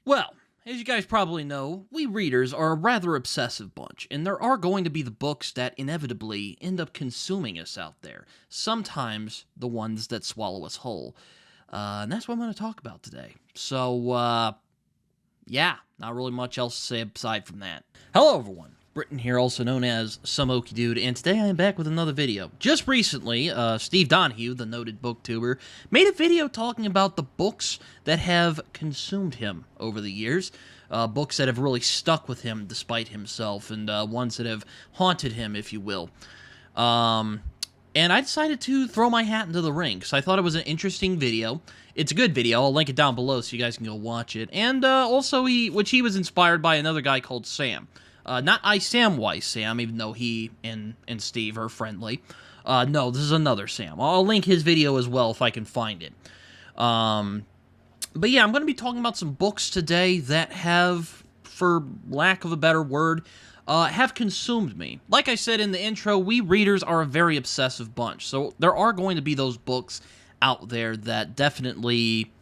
Well, as you guys probably know, we readers are a rather obsessive bunch, and there are going to be the books that inevitably end up consuming us out there. Sometimes the ones that swallow us whole. And that's what I'm going to talk about today. Yeah, not really much else to say aside from that. Hello, everyone. Britton here, also known as Samoki Dude, and today I am back with another video. Just recently, Steve Donahue, the noted booktuber, made a video talking about the books that have consumed him over the years. Books that have really stuck with him despite himself, and ones that have haunted him, if you will. And I decided to throw my hat into the ring, because I thought it was an interesting video. It's a good video. I'll link it down below so you guys can go watch it. And also, he was inspired by another guy called Sam. Not I Samwise Sam, even though he and Steve are friendly. No, this is another Sam. I'll link his video as well if I can find it. But yeah, I'm going to be talking about some books today that have, for lack of a better word, have consumed me. Like I said in the intro, we readers are a very obsessive bunch, so there are going to be those books out there that definitely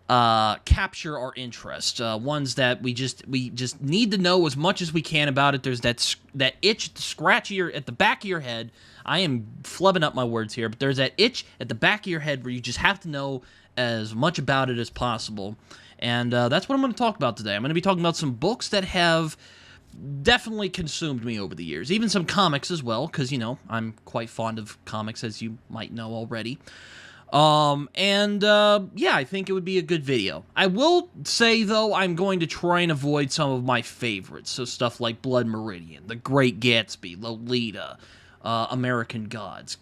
capture our interest. Ones that we just need to know as much as we can about it. There's that itch to scratch at the back of your head. I am flubbing up my words here, but there's that itch at the back of your head where you just have to know as much about it as possible. And that's what I'm going to talk about today. I'm going to be talking about some books that have definitely consumed me over the years. Even some comics as well, because, you know, I'm quite fond of comics, as you might know already. Yeah, I think it would be a good video. I will say, though, I'm going to try and avoid some of my favorites. So stuff like Blood Meridian, The Great Gatsby, Lolita, American Gods.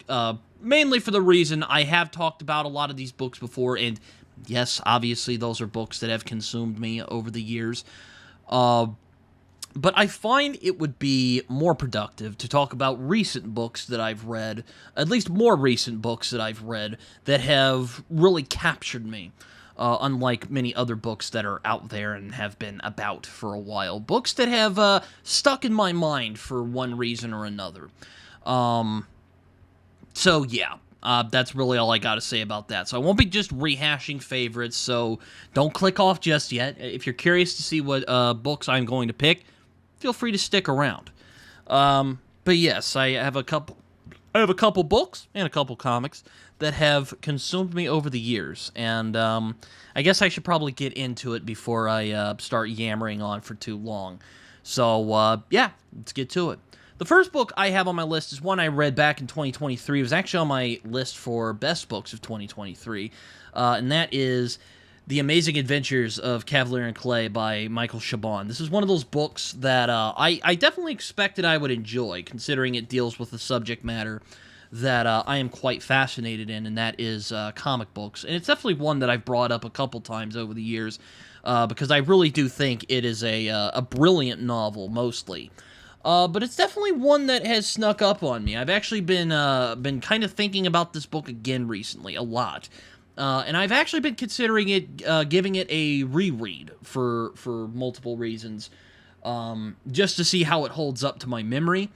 Mainly for the reason I have talked about a lot of these books before, and yes, obviously those are books that have consumed me over the years. But I find it would be more productive to talk about recent books that I've read, at least more recent books that I've read, that have really captured me, unlike many other books that are out there and have been about for a while. Books that have stuck in my mind for one reason or another. So yeah, that's really all I got to say about that. So I won't be just rehashing favorites, so don't click off just yet. If you're curious to see what books I'm going to pick, feel free to stick around. But yes, I have a couple books and a couple comics that have consumed me over the years, and I guess I should probably get into it before I start yammering on for too long. So yeah, let's get to it. The first book I have on my list is one I read back in 2023. It was actually on my list for best books of 2023, and that is The Amazing Adventures of Kavalier and Clay by Michael Chabon. This is one of those books that I definitely expected I would enjoy, considering it deals with a subject matter that I am quite fascinated in, and that is comic books. And it's definitely one that I've brought up a couple times over the years, because I really do think it is a brilliant novel, mostly. But it's definitely one that has snuck up on me. I've actually been kind of thinking about this book again recently, a lot. And I've actually been considering it, giving it a reread for multiple reasons, just to see how it holds up to my memory,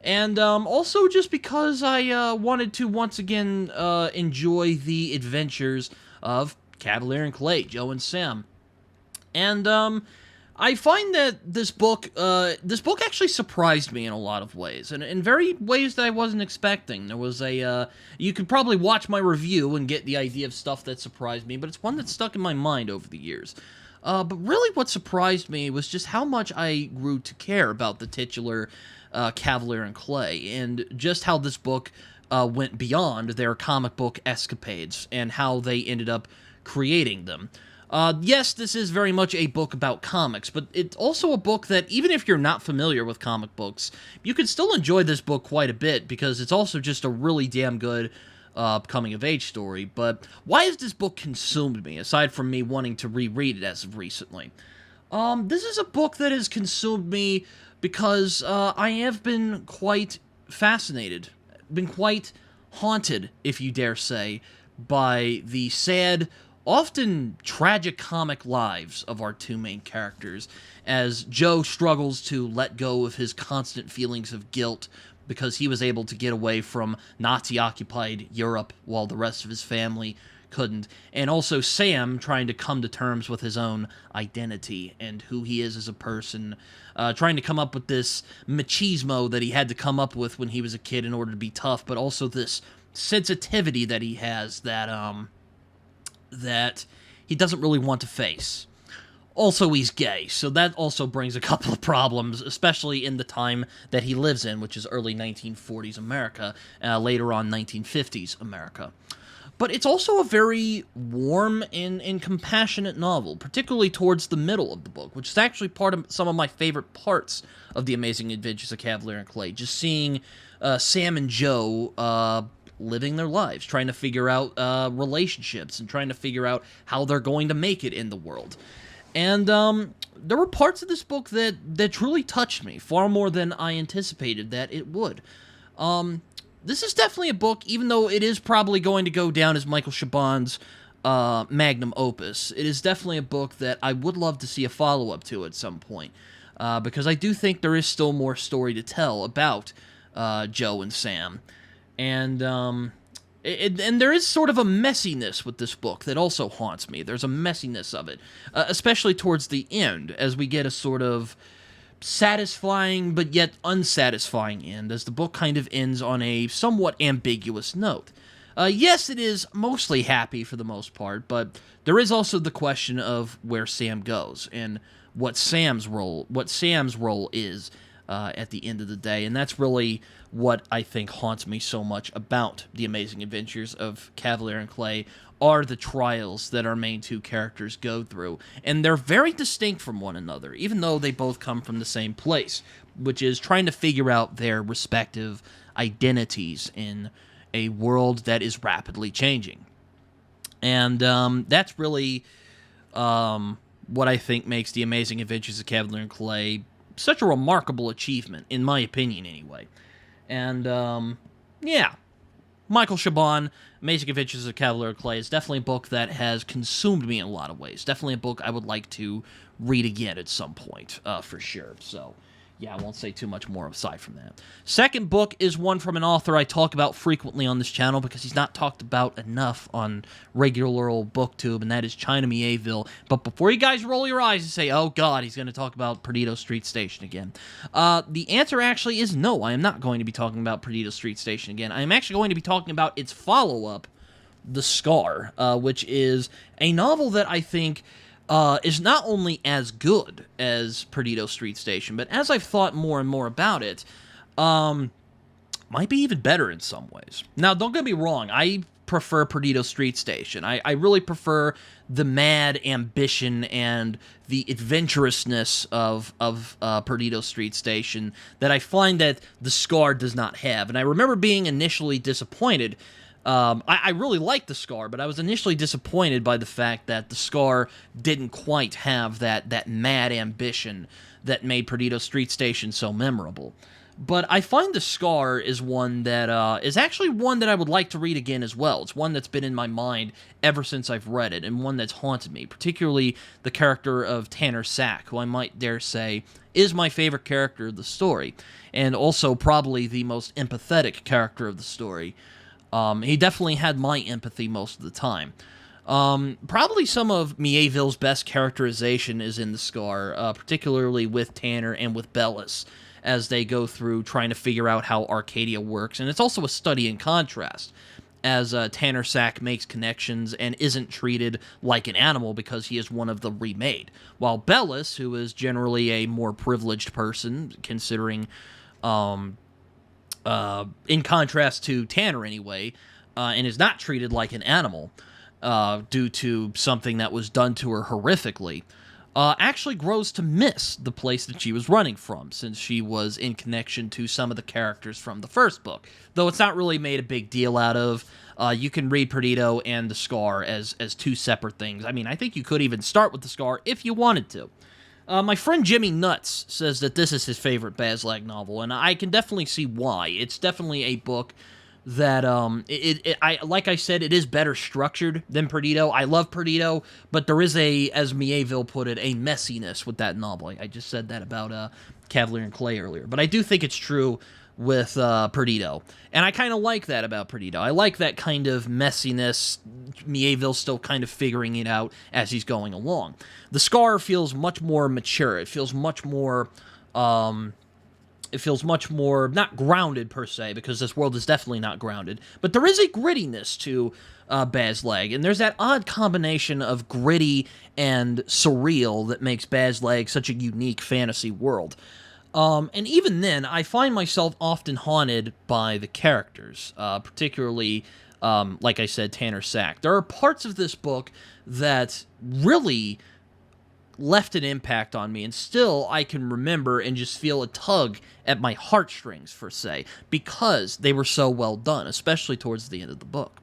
and also just because I wanted to once again enjoy the adventures of Kavalier and Clay, Joe and Sam, and I find that this book actually surprised me in a lot of ways, and in very ways that I wasn't expecting. There was you could probably watch my review and get the idea of stuff that surprised me, but it's one that stuck in my mind over the years. But really what surprised me was just how much I grew to care about the titular Kavalier and Clay, and just how this book went beyond their comic book escapades, and how they ended up creating them. Yes, this is very much a book about comics, but it's also a book that, even if you're not familiar with comic books, you could still enjoy this book quite a bit, because it's also just a really damn good coming-of-age story. But why has this book consumed me, aside from me wanting to reread it as of recently? This is a book that has consumed me because I have been quite fascinated, been quite haunted, if you dare say, by the sad, often tragic comic lives of our two main characters, as Joe struggles to let go of his constant feelings of guilt because he was able to get away from Nazi-occupied Europe while the rest of his family couldn't, and also Sam trying to come to terms with his own identity and who he is as a person, trying to come up with this machismo that he had to come up with when he was a kid in order to be tough, but also this sensitivity that he has that he doesn't really want to face. Also, he's gay, so that also brings a couple of problems, especially in the time that he lives in, which is early 1940s America, later on 1950s America. But it's also a very warm and compassionate novel, particularly towards the middle of the book, which is actually part of some of my favorite parts of The Amazing Adventures of Kavalier and Clay. Just seeing Sam and Joe living their lives, trying to figure out relationships, and trying to figure out how they're going to make it in the world. And there were parts of this book that truly touched me, far more than I anticipated that it would. This is definitely a book, even though it is probably going to go down as Michael Chabon's magnum opus, it is definitely a book that I would love to see a follow-up to at some point, because I do think there is still more story to tell about Joe and Sam. And there is sort of a messiness with this book that also haunts me. There's a messiness of it, especially towards the end, as we get a sort of satisfying but yet unsatisfying end, as the book kind of ends on a somewhat ambiguous note. Yes, it is mostly happy for the most part, but there is also the question of where Sam goes and what Sam's role is at the end of the day, and that's really what I think haunts me so much about The Amazing Adventures of Kavalier and Clay, are the trials that our main two characters go through. And they're very distinct from one another, even though they both come from the same place, which is trying to figure out their respective identities in a world that is rapidly changing. And that's really what I think makes The Amazing Adventures of Kavalier and Clay such a remarkable achievement, in my opinion anyway. And, yeah, Michael Chabon, Amazing Adventures of Kavalier and Clay, is definitely a book that has consumed me in a lot of ways. Definitely a book I would like to read again at some point, for sure. So, yeah, I won't say too much more aside from that. Second book is one from an author I talk about frequently on this channel because he's not talked about enough on regular old BookTube, and that is China Mieville. But before you guys roll your eyes and say, oh god, he's going to talk about Perdido Street Station again, the answer actually is no, I am not going to be talking about Perdido Street Station again. I am actually going to be talking about its follow-up, The Scar, which is a novel that I think is not only as good as Perdido Street Station, but as I've thought more and more about it, might be even better in some ways. Now, don't get me wrong, I prefer Perdido Street Station. I really prefer the mad ambition and the adventurousness of Perdido Street Station that I find that The Scar does not have. And I remember being initially disappointed. I really liked The Scar, but I was initially disappointed by the fact that The Scar didn't quite have that mad ambition that made Perdido Street Station so memorable. But I find The Scar is one that is actually one that I would like to read again as well. It's one that's been in my mind ever since I've read it, and one that's haunted me, particularly the character of Tanner Sack, who I might dare say is my favorite character of the story, and also probably the most empathetic character of the story. He definitely had my empathy most of the time. Probably some of Mieville's best characterization is in The Scar, particularly with Tanner and with Bellis, as they go through trying to figure out how Arcadia works. And it's also a study in contrast, as Tanner Sack makes connections and isn't treated like an animal because he is one of the remade, while Bellis, who is generally a more privileged person, considering in contrast to Tanner anyway, and is not treated like an animal due to something that was done to her horrifically, actually grows to miss the place that she was running from, since she was in connection to some of the characters from the first book. Though it's not really made a big deal out of. You can read Perdido and The Scar as two separate things. I mean, I think you could even start with The Scar if you wanted to. My friend Jimmy Nuts says that this is his favorite Baslag novel, and I can definitely see why. It's definitely a book that, like I said, it is better structured than Perdido. I love Perdido, but there is as Mieville put it, a messiness with that novel. I just said that about Kavalier and Clay earlier, but I do think it's true Perdido. And I kind of like that about Perdido. I like that kind of messiness. Mieville's still kind of figuring it out as he's going along. The Scar feels much more mature. It feels much more... not grounded, per se, because this world is definitely not grounded. But there is a grittiness to Bazlag, and there's that odd combination of gritty and surreal that makes Bazlag such a unique fantasy world. And even then, I find myself often haunted by the characters, particularly, like I said, Tanner Sack. There are parts of this book that really left an impact on me, and still I can remember and just feel a tug at my heartstrings, per se, because they were so well done, especially towards the end of the book.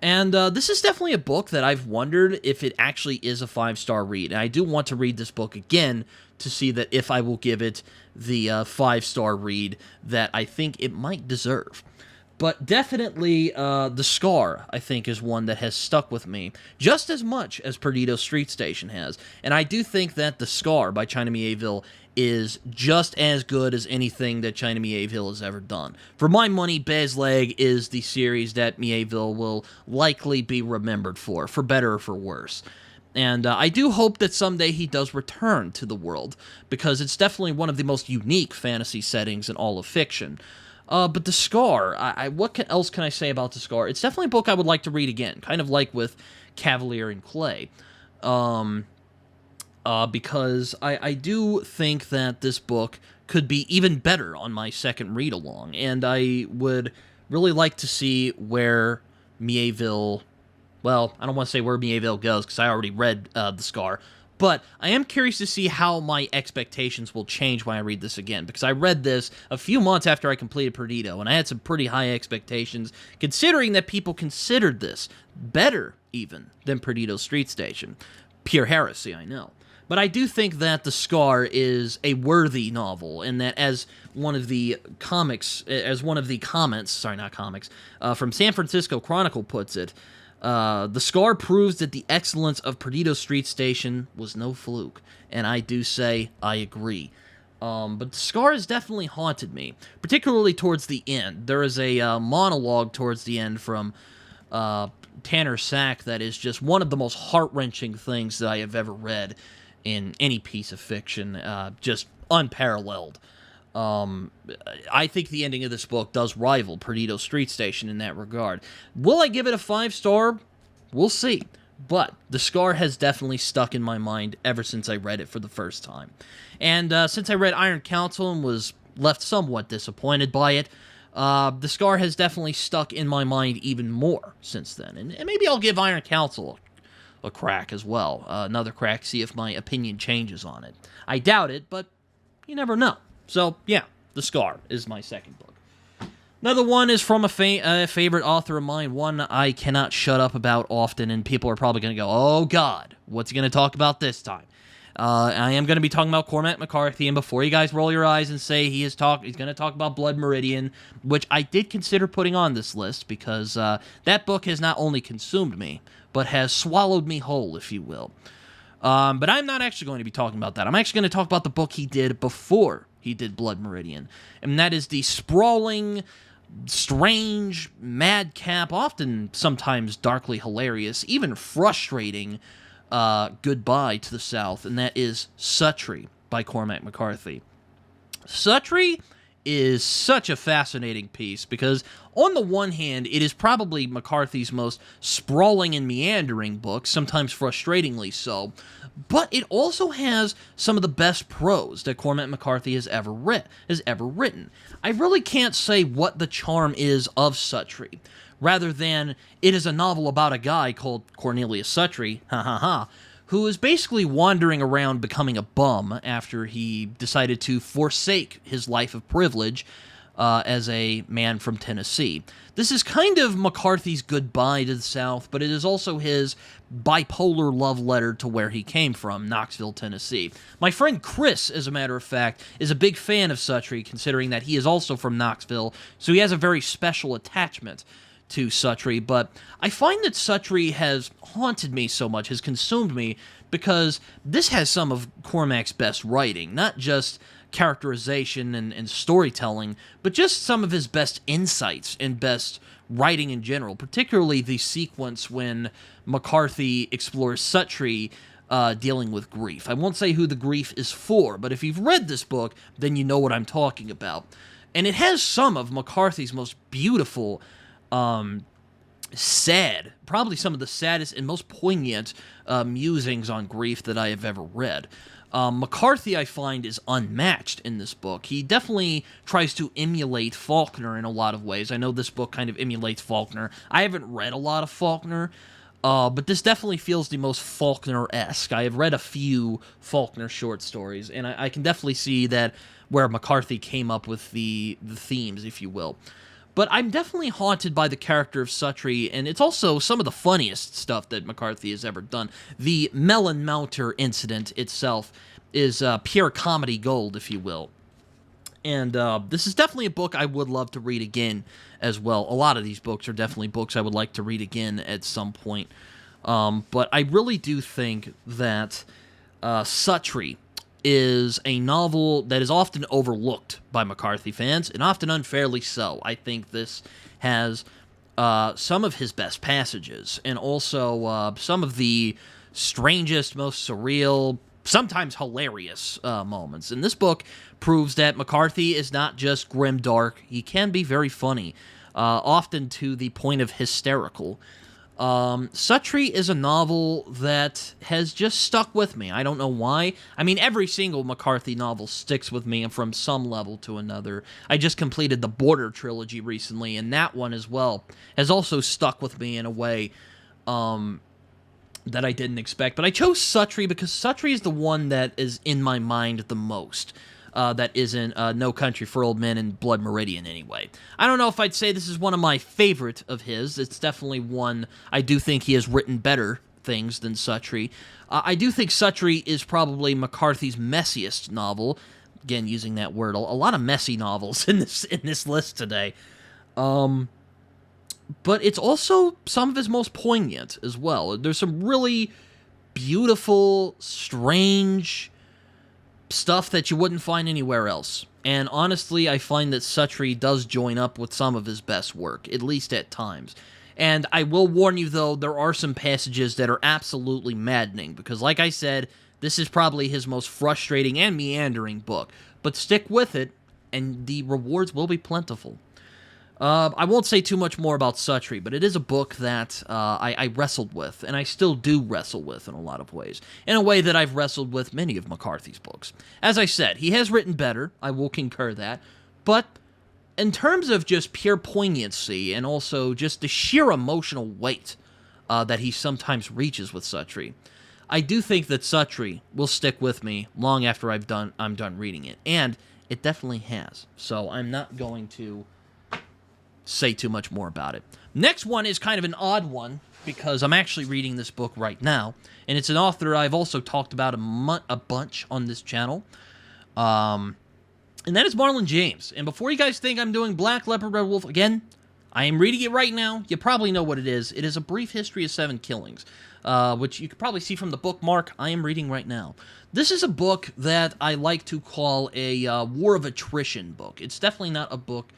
And this is definitely a book that I've wondered if it actually is a 5-star read, and I do want to read this book again to see that if I will give it the 5-star read that I think it might deserve. But definitely, The Scar, I think, is one that has stuck with me just as much as Perdido Street Station has. And I do think that The Scar by China Mieville is just as good as anything that China Mieville has ever done. For my money, Bazlag is the series that Mieville will likely be remembered for better or for worse. And I do hope that someday he does return to the world, because it's definitely one of the most unique fantasy settings in all of fiction. But The Scar, what else can I say about The Scar? It's definitely a book I would like to read again, kind of like with Cavalier and Clay. Because I do think that this book could be even better on my second read-along, and I would really like to see where Mieville... Well, I don't want to say where Mieville goes, because I already read The Scar, but I am curious to see how my expectations will change when I read this again, because I read this a few months after I completed Perdido, and I had some pretty high expectations, considering that people considered this better, even, than Perdido Street Station. Pure heresy, I know. But I do think that The Scar is a worthy novel, and that as one of the comments, from San Francisco Chronicle puts it, The Scar proves that the excellence of Perdido Street Station was no fluke, and I do say I agree. But The Scar has definitely haunted me, particularly towards the end. There is a monologue towards the end from Tanner Sack that is just one of the most heart-wrenching things that I have ever read in any piece of fiction, just unparalleled. I think the ending of this book does rival Perdido Street Station in that regard. Will I give it a 5-star? We'll see. But The Scar has definitely stuck in my mind ever since I read it for the first time. And since I read Iron Council and was left somewhat disappointed by it, The Scar has definitely stuck in my mind even more since then. And maybe I'll give Iron Council a crack as well. Another crack, see if my opinion changes on it. I doubt it, but you never know. So, yeah, The Scar is my second book. Another one is from a favorite author of mine, one I cannot shut up about often, and people are probably going to go, oh God, what's he going to talk about this time? I am going to be talking about Cormac McCarthy, and before you guys roll your eyes and say he's going to talk about Blood Meridian, which I did consider putting on this list, because that book has not only consumed me, but has swallowed me whole, if you will. But I'm not actually going to be talking about that. I'm actually going to talk about the book he did before he did Blood Meridian, and that is the sprawling, strange, madcap, often sometimes darkly hilarious, even frustrating Goodbye to the South, and that is Suttree by Cormac McCarthy. Suttree is such a fascinating piece because, on the one hand, it is probably McCarthy's most sprawling and meandering book, sometimes frustratingly so, but it also has some of the best prose that Cormac McCarthy has ever written. I really can't say what the charm is of Suttree, rather than it is a novel about a guy called Cornelius Suttree, who is basically wandering around becoming a bum after he decided to forsake his life of privilege as a man from Tennessee. This is kind of McCarthy's goodbye to the South, but it is also his bipolar love letter to where he came from, Knoxville, Tennessee. My friend Chris, as a matter of fact, is a big fan of Suttree, considering that he is also from Knoxville, so he has a very special attachment to Suttree, but I find that Suttree has haunted me so much, has consumed me, because this has some of Cormac's best writing, not just characterization and storytelling, but just some of his best insights and best writing in general, particularly the sequence when McCarthy explores Suttree dealing with grief. I won't say who the grief is for, but if you've read this book, then you know what I'm talking about. And it has some of McCarthy's most beautiful, sad, probably some of the saddest and most poignant musings on grief that I have ever read. McCarthy, I find, is unmatched in this book. He definitely tries to emulate Faulkner in a lot of ways. I know this book kind of emulates Faulkner. I haven't read a lot of Faulkner, but this definitely feels the most Faulkner-esque. I have read a few Faulkner short stories, and I can definitely see that where McCarthy came up with the themes, if you will. But I'm definitely haunted by the character of Suttree, and it's also some of the funniest stuff that McCarthy has ever done. The Melon Mounter incident itself is pure comedy gold, if you will. And this is definitely a book I would love to read again as well. A lot of these books are definitely books I would like to read again at some point. But I really do think that Suttree is a novel that is often overlooked by McCarthy fans, and often unfairly so. I think this has some of his best passages, and also some of the strangest, most surreal, sometimes hilarious moments. And this book proves that McCarthy is not just grim dark. He can be very funny, often to the point of hysterical. Suttree is a novel that has just stuck with me. I don't know why. I mean, every single McCarthy novel sticks with me from some level to another. I just completed the Border trilogy recently, and that one as well has also stuck with me in a way that I didn't expect. But I chose Suttree because Suttree is the one that is in my mind the most. That isn't No Country for Old Men and Blood Meridian anyway. I don't know if I'd say this is one of my favorite of his. It's definitely one I do think he has written better things than Suttree. I do think Suttree is probably McCarthy's messiest novel. Again, using that word. A lot of messy novels in this list today. But it's also some of his most poignant as well. There's some really beautiful, strange stuff that you wouldn't find anywhere else. And honestly, I find that Suttree does join up with some of his best work, at least at times. And I will warn you, though, there are some passages that are absolutely maddening, because like I said, this is probably his most frustrating and meandering book. But stick with it, and the rewards will be plentiful. I won't say too much more about Suttree, but it is a book that I wrestled with, and I still do wrestle with in a lot of ways, in a way that I've wrestled with many of McCarthy's books. As I said, he has written better, I will concur that, but in terms of just pure poignancy and also just the sheer emotional weight that he sometimes reaches with Suttree, I do think that Suttree will stick with me long after I'm done reading it, and it definitely has, so I'm not going to say too much more about it. Next one is kind of an odd one, because I'm actually reading this book right now, and it's an author I've also talked about a bunch on this channel, and that is Marlon James. And before you guys think I'm doing Black Leopard Red Wolf, again, I am reading it right now. You probably know what it is. It is A Brief History of Seven Killings, which you could probably see from the bookmark I am reading right now. This is a book that I like to call a war of attrition book. It's definitely not a book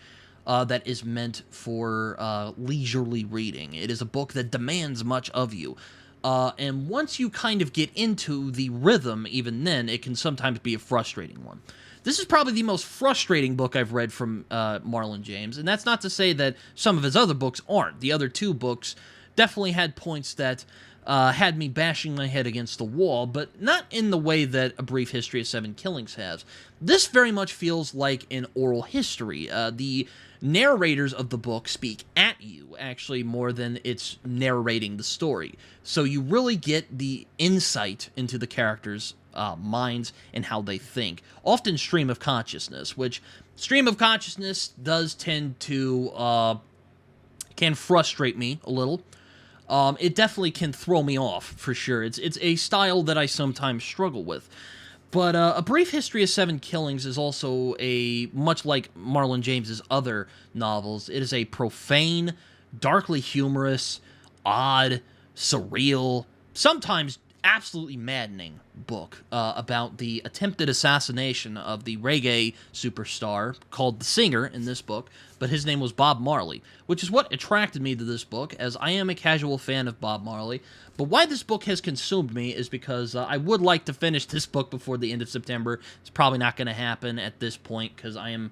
that is meant for leisurely reading. It is a book that demands much of you. And once you kind of get into the rhythm, even then, it can sometimes be a frustrating one. This is probably the most frustrating book I've read from Marlon James, and that's not to say that some of his other books aren't. The other two books definitely had points that had me bashing my head against the wall, but not in the way that A Brief History of Seven Killings has. This very much feels like an oral history. The narrators of the book speak at you, actually, more than it's narrating the story. So you really get the insight into the characters' minds and how they think. Often stream of consciousness, which stream of consciousness does tend to can frustrate me a little. It definitely can throw me off, for sure. It's a style that I sometimes struggle with. But A Brief History of Seven Killings is also much like Marlon James's other novels, it is a profane, darkly humorous, odd, surreal, sometimes absolutely maddening book about the attempted assassination of the reggae superstar called The Singer in this book, but his name was Bob Marley, which is what attracted me to this book, as I am a casual fan of Bob Marley. But why this book has consumed me is because I would like to finish this book before the end of September. It's probably not going to happen at this point, because I've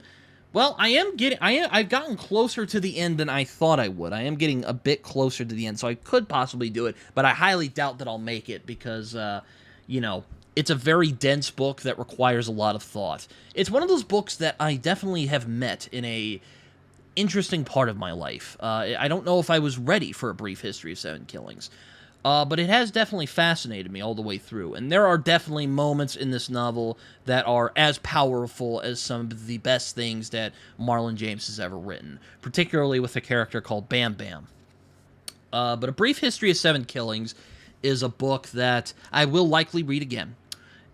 gotten closer to the end than I thought I would. I am getting a bit closer to the end, so I could possibly do it, but I highly doubt that I'll make it because, it's a very dense book that requires a lot of thought. It's one of those books that I definitely have met in a interesting part of my life. I don't know if I was ready for A Brief History of Seven Killings. But it has definitely fascinated me all the way through, and there are definitely moments in this novel that are as powerful as some of the best things that Marlon James has ever written, particularly with a character called Bam Bam. But A Brief History of Seven Killings is a book that I will likely read again.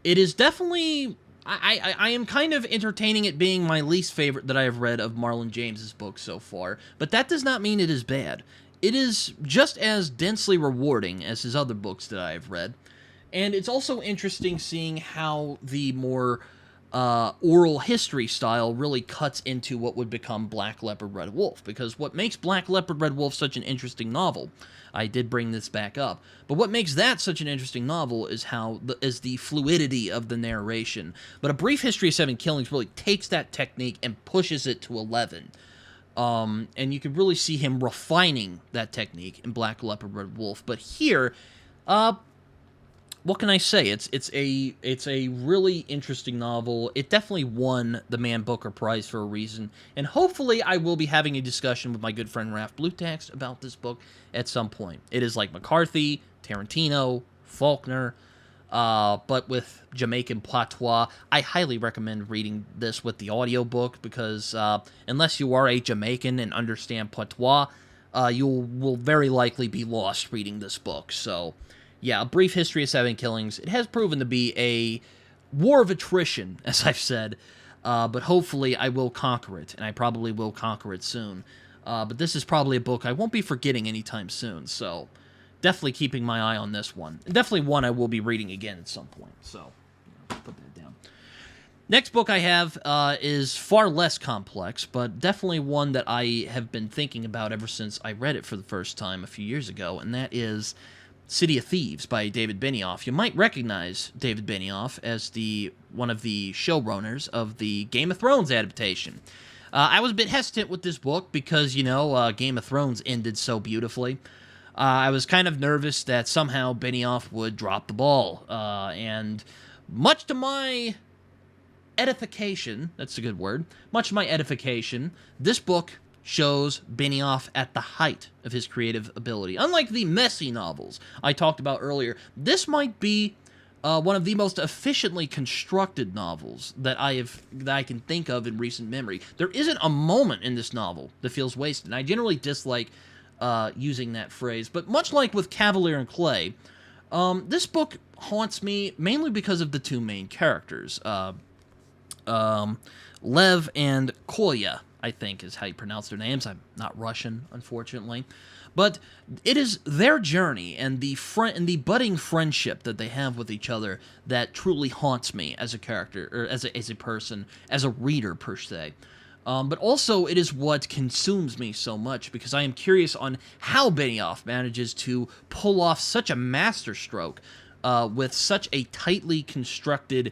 It is definitely... I am kind of entertaining it being my least favorite that I have read of Marlon James's books so far, but that does not mean it is bad. It is just as densely rewarding as his other books that I have read, and it's also interesting seeing how the more oral history style really cuts into what would become Black Leopard Red Wolf, because what makes Black Leopard Red Wolf such an interesting novel, I did bring this back up, but what makes that such an interesting novel is the fluidity of the narration. But A Brief History of Seven Killings really takes that technique and pushes it to 11. And you can really see him refining that technique in Black Leopard Red Wolf. But here, what can I say? It's a really interesting novel. It definitely won the Man Booker Prize for a reason, and hopefully I will be having a discussion with my good friend Raph Bluetext about this book at some point. It is like McCarthy, Tarantino, Faulkner, but with Jamaican patois. I highly recommend reading this with the audiobook because unless you are a Jamaican and understand patois, you will very likely be lost reading this book. So, yeah, A Brief History of Seven Killings. It has proven to be a war of attrition, as I've said, but hopefully I will conquer it, and I probably will conquer it soon. But this is probably a book I won't be forgetting anytime soon, so... definitely keeping my eye on this one. Definitely one I will be reading again at some point. So, put that down. Next book I have is far less complex, but definitely one that I have been thinking about ever since I read it for the first time a few years ago, and that is City of Thieves by David Benioff. You might recognize David Benioff as one of the showrunners of the Game of Thrones adaptation. I was a bit hesitant with this book because, Game of Thrones ended so beautifully. I was kind of nervous that somehow Benioff would drop the ball, and much to my edification, that's a good word, much to my edification, this book shows Benioff at the height of his creative ability. Unlike the messy novels I talked about earlier, this might be one of the most efficiently constructed novels that I can think of in recent memory. There isn't a moment in this novel that feels wasted, and I generally dislike using that phrase. But much like with Cavalier and Clay, this book haunts me mainly because of the two main characters. Lev and Kolya, I think is how you pronounce their names. I'm not Russian, unfortunately. But it is their journey and the budding friendship that they have with each other that truly haunts me as a character, or as a person, as a reader, per se. But also, it is what consumes me so much, because I am curious on how Benioff manages to pull off such a masterstroke with such a tightly constructed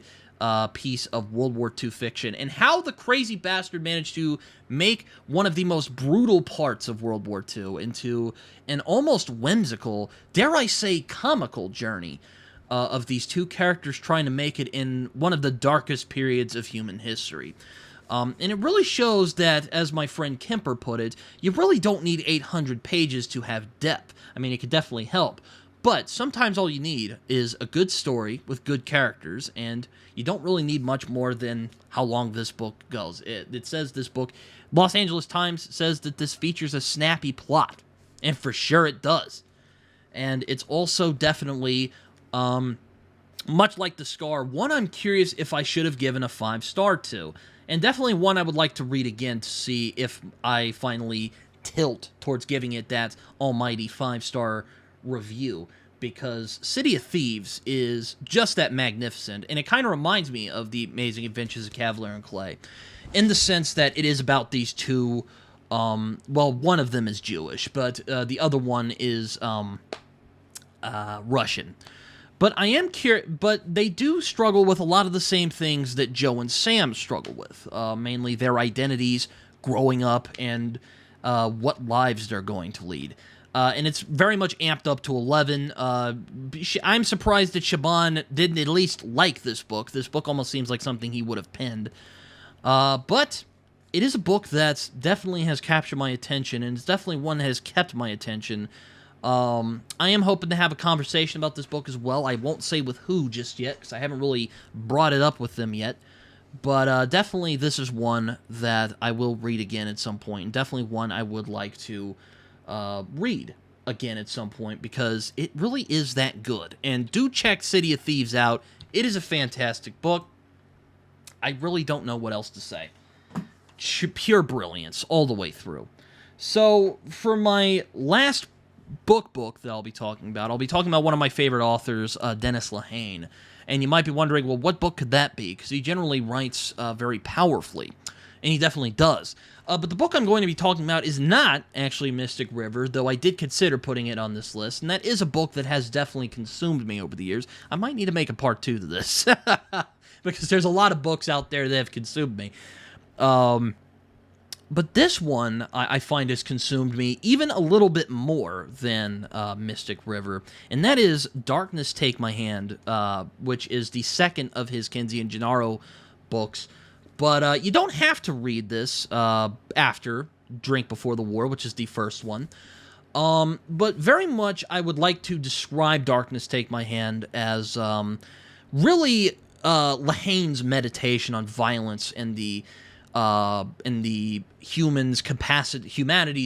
piece of World War II fiction, and how the crazy bastard managed to make one of the most brutal parts of World War II into an almost whimsical, dare I say comical journey of these two characters trying to make it in one of the darkest periods of human history. And it really shows that, as my friend Kemper put it, you really don't need 800 pages to have depth. I mean, it could definitely help. But sometimes all you need is a good story with good characters, and you don't really need much more than how long this book goes. It says this book, Los Angeles Times says that this features a snappy plot, and for sure it does. And it's also definitely, much like The Scar, one I'm curious if I should have given a 5-star to. And definitely one I would like to read again to see if I finally tilt towards giving it that almighty 5-star review. because City of Thieves is just that magnificent, and it kind of reminds me of The Amazing Adventures of Kavalier and Clay, in the sense that it is about these two, well, one of them is Jewish, but the other one is Russian. But I am curious, but they do struggle with a lot of the same things that Joe and Sam struggle with, mainly their identities, growing up, and what lives they're going to lead. And it's very much amped up to 11. I'm surprised that Shaban didn't at least like this book. This book almost seems like something he would have penned. But it is a book that definitely has captured my attention, and it's definitely one that has kept my attention. I am hoping to have a conversation about this book as well. I won't say with who just yet, because I haven't really brought it up with them yet. But definitely this is one that I will read again at some point, and definitely one I would like to read again at some point, because it really is that good. And do check City of Thieves out. It is a fantastic book. I really don't know what else to say. Pure brilliance all the way through. So, for my last book that I'll be talking about one of my favorite authors, Dennis Lehane. And you might be wondering, well, what book could that be? Because he generally writes very powerfully, and he definitely does. But the book I'm going to be talking about is not actually Mystic River, though I did consider putting it on this list, and that is a book that has definitely consumed me over the years. I might need to make a part 2 to this, because there's a lot of books out there that have consumed me. But this one, I find, has consumed me even a little bit more than Mystic River, and that is Darkness Take My Hand, which is the second of his Kinsey and Gennaro books. But you don't have to read this after Drink Before the War, which is the first one. But very much I would like to describe Darkness Take My Hand as really Lehane's meditation on violence and the humanity's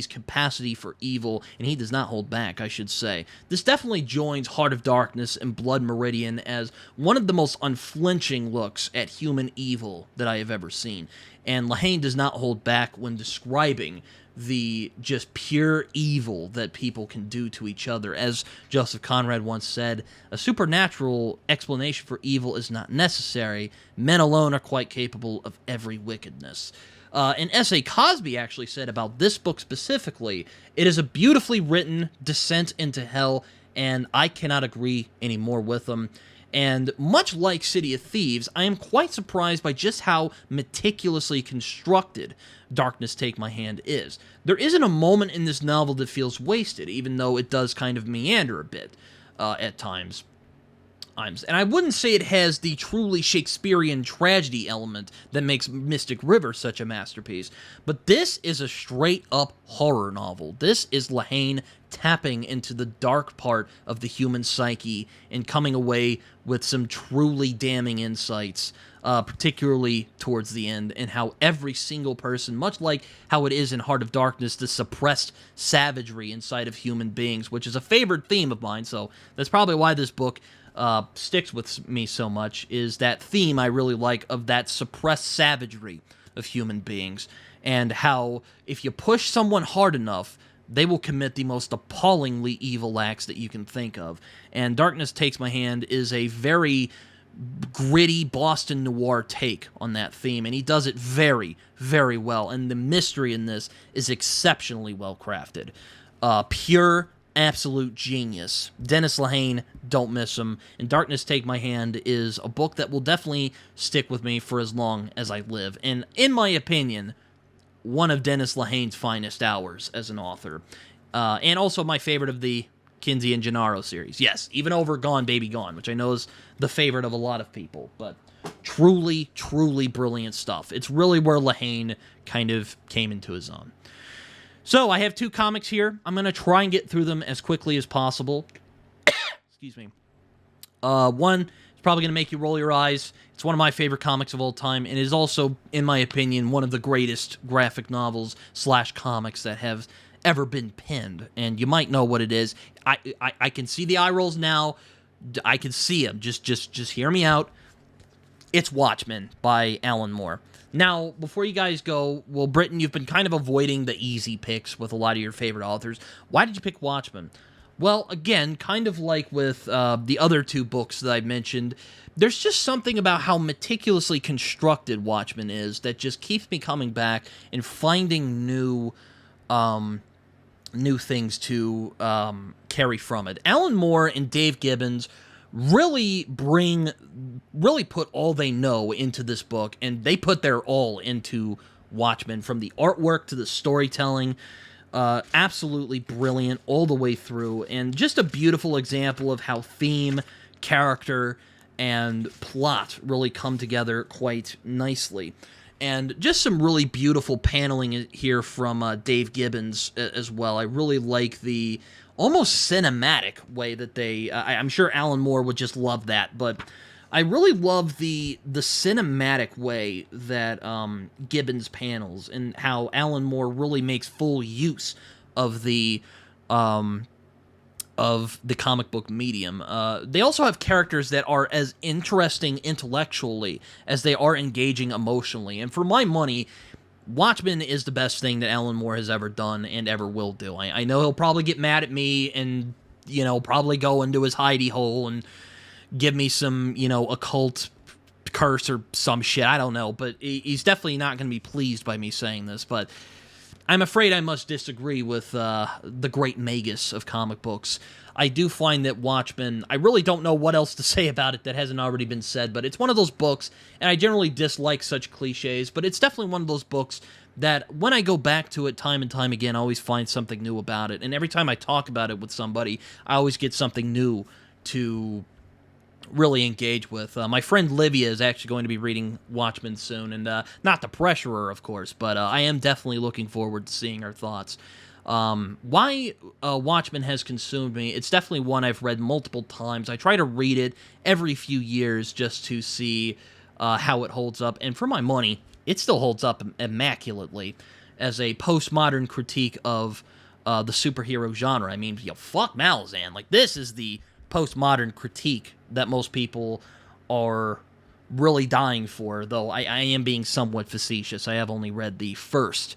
capacity for evil, and he does not hold back, I should say. This definitely joins Heart of Darkness and Blood Meridian as one of the most unflinching looks at human evil that I have ever seen, and Lehane does not hold back when describing the just pure evil that people can do to each other. As Joseph Conrad once said, a supernatural explanation for evil is not necessary. Men alone are quite capable of every wickedness. And S.A. Cosby actually said about this book specifically, it is a beautifully written descent into hell, and I cannot agree any more with him. And much like City of Thieves, I am quite surprised by just how meticulously constructed Darkness Take My Hand is. There isn't a moment in this novel that feels wasted, even though it does kind of meander a bit at times. And I wouldn't say it has the truly Shakespearean tragedy element that makes Mystic River such a masterpiece, but this is a straight-up horror novel. This is Lehane tapping into the dark part of the human psyche and coming away with some truly damning insights, particularly towards the end, and how every single person, much like how it is in Heart of Darkness, the suppressed savagery inside of human beings, which is a favorite theme of mine, so that's probably why this book sticks with me so much, is that theme I really like of that suppressed savagery of human beings, and how if you push someone hard enough, they will commit the most appallingly evil acts that you can think of. And Darkness Takes My Hand is a very gritty Boston noir take on that theme, and he does it very, very well, and the mystery in this is exceptionally well crafted. Pure, absolute genius. Dennis Lehane, don't miss him. And Darkness Take My Hand is a book that will definitely stick with me for as long as I live, and in my opinion, one of Dennis Lehane's finest hours as an author. And also my favorite of the Kinsey and Gennaro series. Yes, even over Gone Baby Gone, which I know is the favorite of a lot of people, but truly, truly brilliant stuff. It's really where Lehane kind of came into his own. So, I have 2 comics here. I'm going to try and get through them as quickly as possible. Excuse me. One is probably going to make you roll your eyes. It's one of my favorite comics of all time, and is also, in my opinion, one of the greatest graphic novels / comics that have ever been penned. And you might know what it is. I can see the eye rolls now. I can see them. Just hear me out. It's Watchmen by Alan Moore. Now, before you guys go, well, Britton, you've been kind of avoiding the easy picks with a lot of your favorite authors. Why did you pick Watchmen? Well, again, kind of like with the other two books that I mentioned, there's just something about how meticulously constructed Watchmen is that just keeps me coming back and finding um, new things to carry from it. Alan Moore and Dave Gibbons really put all they know into this book, and they put their all into Watchmen, from the artwork to the storytelling. Absolutely brilliant all the way through, and just a beautiful example of how theme, character, and plot really come together quite nicely. And just some really beautiful paneling here from Dave Gibbons as well. I really like the almost cinematic way that I'm sure Alan Moore would just love that, but I really love the cinematic way that Gibbons panels, and how Alan Moore really makes full use of um, the comic book medium. They also have characters that are as interesting intellectually as they are engaging emotionally. And for my money, Watchmen is the best thing that Alan Moore has ever done and ever will do. I know he'll probably get mad at me and, probably go into his hidey hole and give me some, occult curse or some shit. I don't know, but he's definitely not going to be pleased by me saying this. But I'm afraid I must disagree with the great Magus of comic books. I do find that Watchmen, I really don't know what else to say about it that hasn't already been said, but it's one of those books, and I generally dislike such cliches, but it's definitely one of those books that when I go back to it time and time again, I always find something new about it. And every time I talk about it with somebody, I always get something new to really engage with. My friend Livia is actually going to be reading Watchmen soon, and not to pressure her, of course, but I am definitely looking forward to seeing her thoughts. Why Watchmen has consumed me, it's definitely one I've read multiple times. I try to read it every few years just to see how it holds up, and for my money, it still holds up immaculately as a postmodern critique of the superhero genre. I mean, fuck Malazan. Like, this is the postmodern critique that most people are really dying for, though I am being somewhat facetious. I have only read the first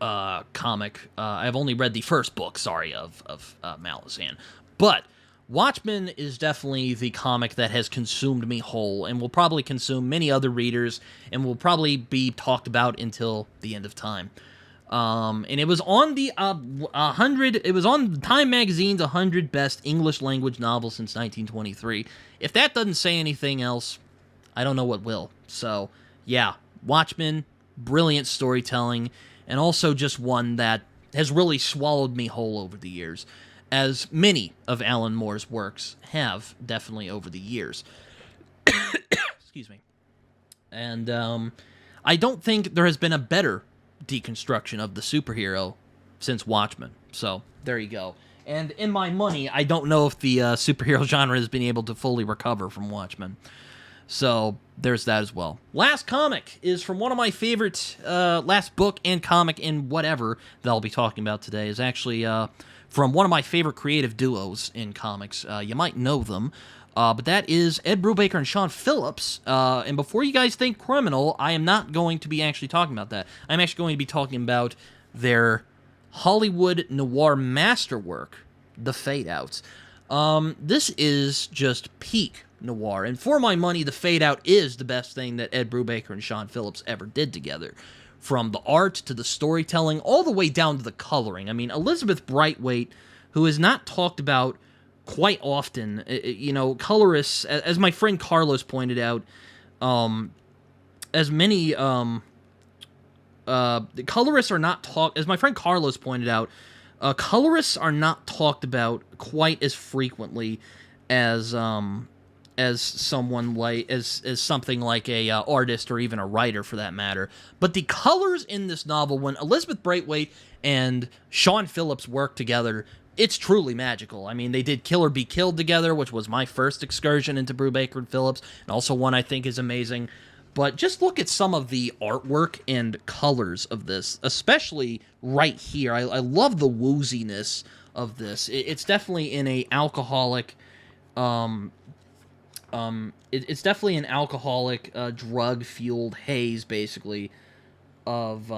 comic. I've only read the first book, of Malazan. But Watchmen is definitely the comic that has consumed me whole, and will probably consume many other readers, and will probably be talked about until the end of time. And it was on the 100. It was on Time Magazine's 100 best English language novels since 1923. If that doesn't say anything else, I don't know what will. So yeah, Watchmen, brilliant storytelling, and also just one that has really swallowed me whole over the years, as many of Alan Moore's works have definitely over the years. Excuse me. And I don't think there has been a better deconstruction of the superhero since Watchmen. So there you go. And in my money, I don't know if the superhero genre has been able to fully recover from Watchmen. So there's that as well. Last comic is from one of my favorite, last book and comic and whatever that I'll be talking about today is actually from one of my favorite creative duos in comics. You might know them. But that is Ed Brubaker and Sean Phillips. And before you guys think criminal, I am not going to be actually talking about that. I'm actually going to be talking about their Hollywood noir masterwork, The Fade Outs. This is just peak noir. And for my money, The Fade Out is the best thing that Ed Brubaker and Sean Phillips ever did together. From the art to the storytelling, all the way down to the coloring. I mean, Elizabeth Brightweight, who is not talked about quite often, colorists, as my friend Carlos pointed out, as many colorists are not talked, as my friend Carlos pointed out, colorists are not talked about quite as frequently as someone like as something like a artist or even a writer for that matter. But the colors in this novel, when Elizabeth Brightweight and Sean Phillips work together, it's truly magical. I mean, they did Kill or Be Killed together, which was my first excursion into Brubaker and Phillips, and also one I think is amazing. But just look at some of the artwork and colors of this, especially right here. I love the wooziness of this. It's definitely in a alcoholic, it's definitely an alcoholic, drug-fueled haze, basically, of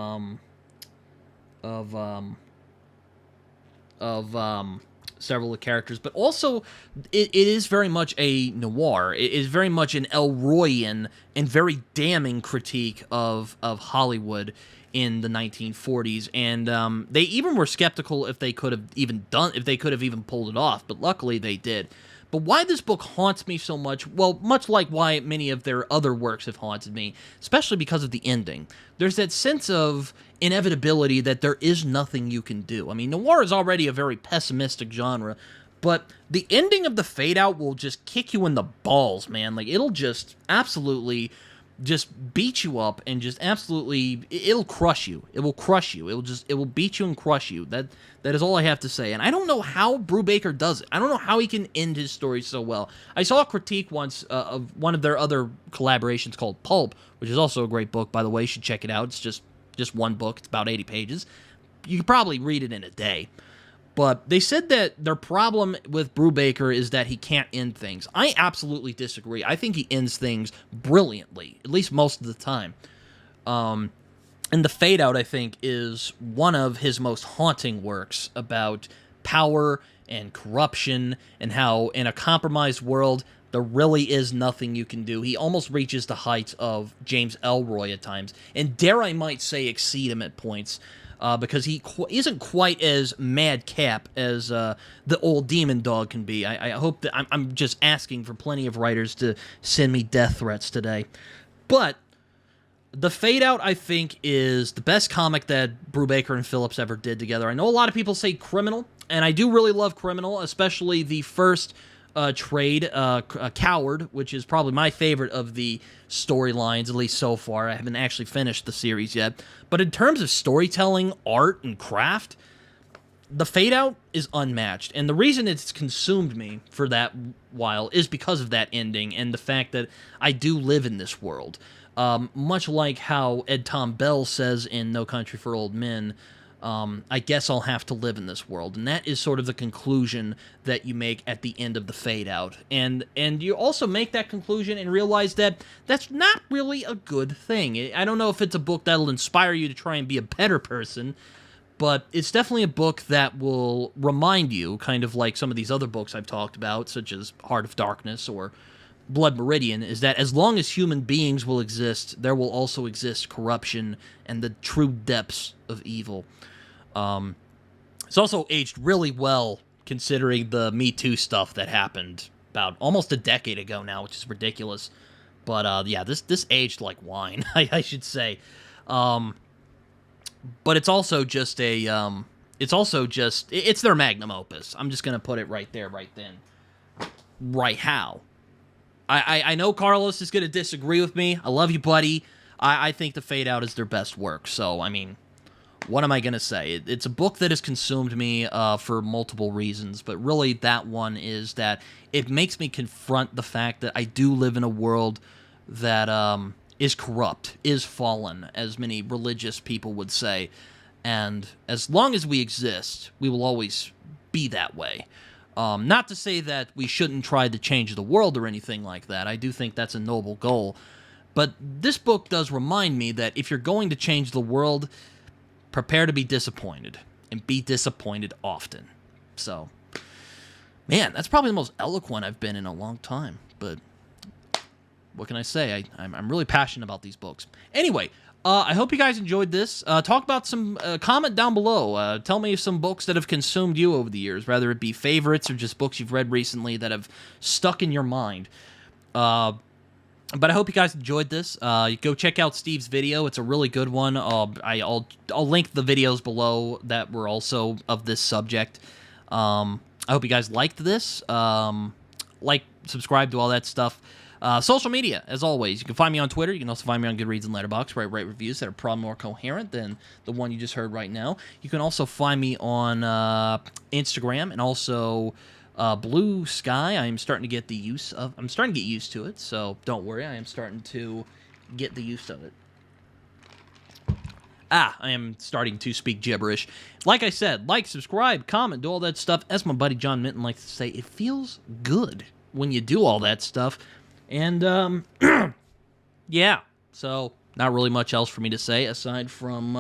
of several of the characters, but also it is very much a noir. It is very much an Elroyian and very damning critique of Hollywood in the 1940s, and they even were skeptical if they could have even pulled it off, but luckily they did. But why this book haunts me so much, well, much like why many of their other works have haunted me, especially because of the ending. There's that sense of inevitability that there is nothing you can do. I mean, noir is already a very pessimistic genre, but the ending of The Fade Out will just kick you in the balls, man. Like, it'll just absolutely just beat you up and just absolutely, it'll crush you. It will crush you. It will beat you and crush you. That is all I have to say. And I don't know how Brubaker does it. I don't know how he can end his story so well. I saw a critique once of one of their other collaborations called Pulp, which is also a great book, by the way. You should check it out. It's just one book. It's about 80 pages. You could probably read it in a day. But they said that their problem with Brubaker is that he can't end things. I absolutely disagree. I think he ends things brilliantly, at least most of the time. And The Fade Out, I think, is one of his most haunting works about power and corruption and how in a compromised world there really is nothing you can do. He almost reaches the heights of James Ellroy at times, and dare I might say exceed him at points. Because he isn't quite as madcap as the old Demon Dog can be. I hope that I'm just asking for plenty of writers to send me death threats today. But The Fade Out, I think, is the best comic that Brubaker and Phillips ever did together. I know a lot of people say Criminal, and I do really love Criminal, especially the first trade, Coward, which is probably my favorite of the storylines, at least so far. I haven't actually finished the series yet. But in terms of storytelling, art, and craft, The Fade Out is unmatched. And the reason it's consumed me for that while is because of that ending and the fact that I do live in this world. Much like how Ed Tom Bell says in No Country for Old Men, I guess I'll have to live in this world. And that is sort of the conclusion that you make at the end of The Fade Out. And you also make that conclusion and realize that that's not really a good thing. I don't know if it's a book that'll inspire you to try and be a better person, but it's definitely a book that will remind you, kind of like some of these other books I've talked about, such as Heart of Darkness or Blood Meridian, is that as long as human beings will exist, there will also exist corruption and the true depths of evil. It's also aged really well considering the Me Too stuff that happened about almost a decade ago now, which is ridiculous. But yeah, this aged like wine, I should say. But it's also just it's their magnum opus. I'm just gonna put it right there, right then. Right how? I know Carlos is gonna disagree with me. I love you, buddy. I think The Fade Out is their best work. So I mean, what am I going to say? It's a book that has consumed me for multiple reasons, but really that one is that it makes me confront the fact that I do live in a world that is corrupt, is fallen, as many religious people would say, and as long as we exist, we will always be that way. Not to say that we shouldn't try to change the world or anything like that. I do think that's a noble goal, but this book does remind me that if you're going to change the world, prepare to be disappointed, and be disappointed often. So, man, that's probably the most eloquent I've been in a long time, but what can I say? I'm really passionate about these books. Anyway, I hope you guys enjoyed this. Talk about some, comment down below. Tell me some books that have consumed you over the years, whether it be favorites or just books you've read recently that have stuck in your mind. But I hope you guys enjoyed this. Go check out Steve's video. It's a really good one. I'll link the videos below that were also of this subject. I hope you guys liked this. Like, subscribe, do all that stuff. Social media, as always. You can find me on Twitter. You can also find me on Goodreads and Letterboxd, where I write reviews that are probably more coherent than the one you just heard right now. You can also find me on Instagram and also Blue Sky. I'm starting to get used to it, so don't worry. I am starting to get the use of it. I am starting to speak gibberish. Like I said, like, subscribe, comment, do all that stuff. As my buddy John Minton likes to say, it feels good when you do all that stuff. And, yeah, so not really much else for me to say aside from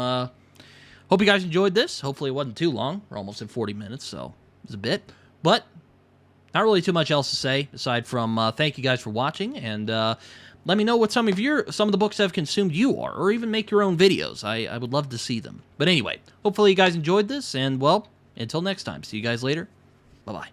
Hope you guys enjoyed this. Hopefully it wasn't too long. We're almost at 40 minutes, so it was a bit. But not really too much else to say, aside from thank you guys for watching, and let me know what some of the books that have consumed you are, or even make your own videos. I would love to see them. But anyway, hopefully you guys enjoyed this, and, well, until next time. See you guys later. Bye-bye.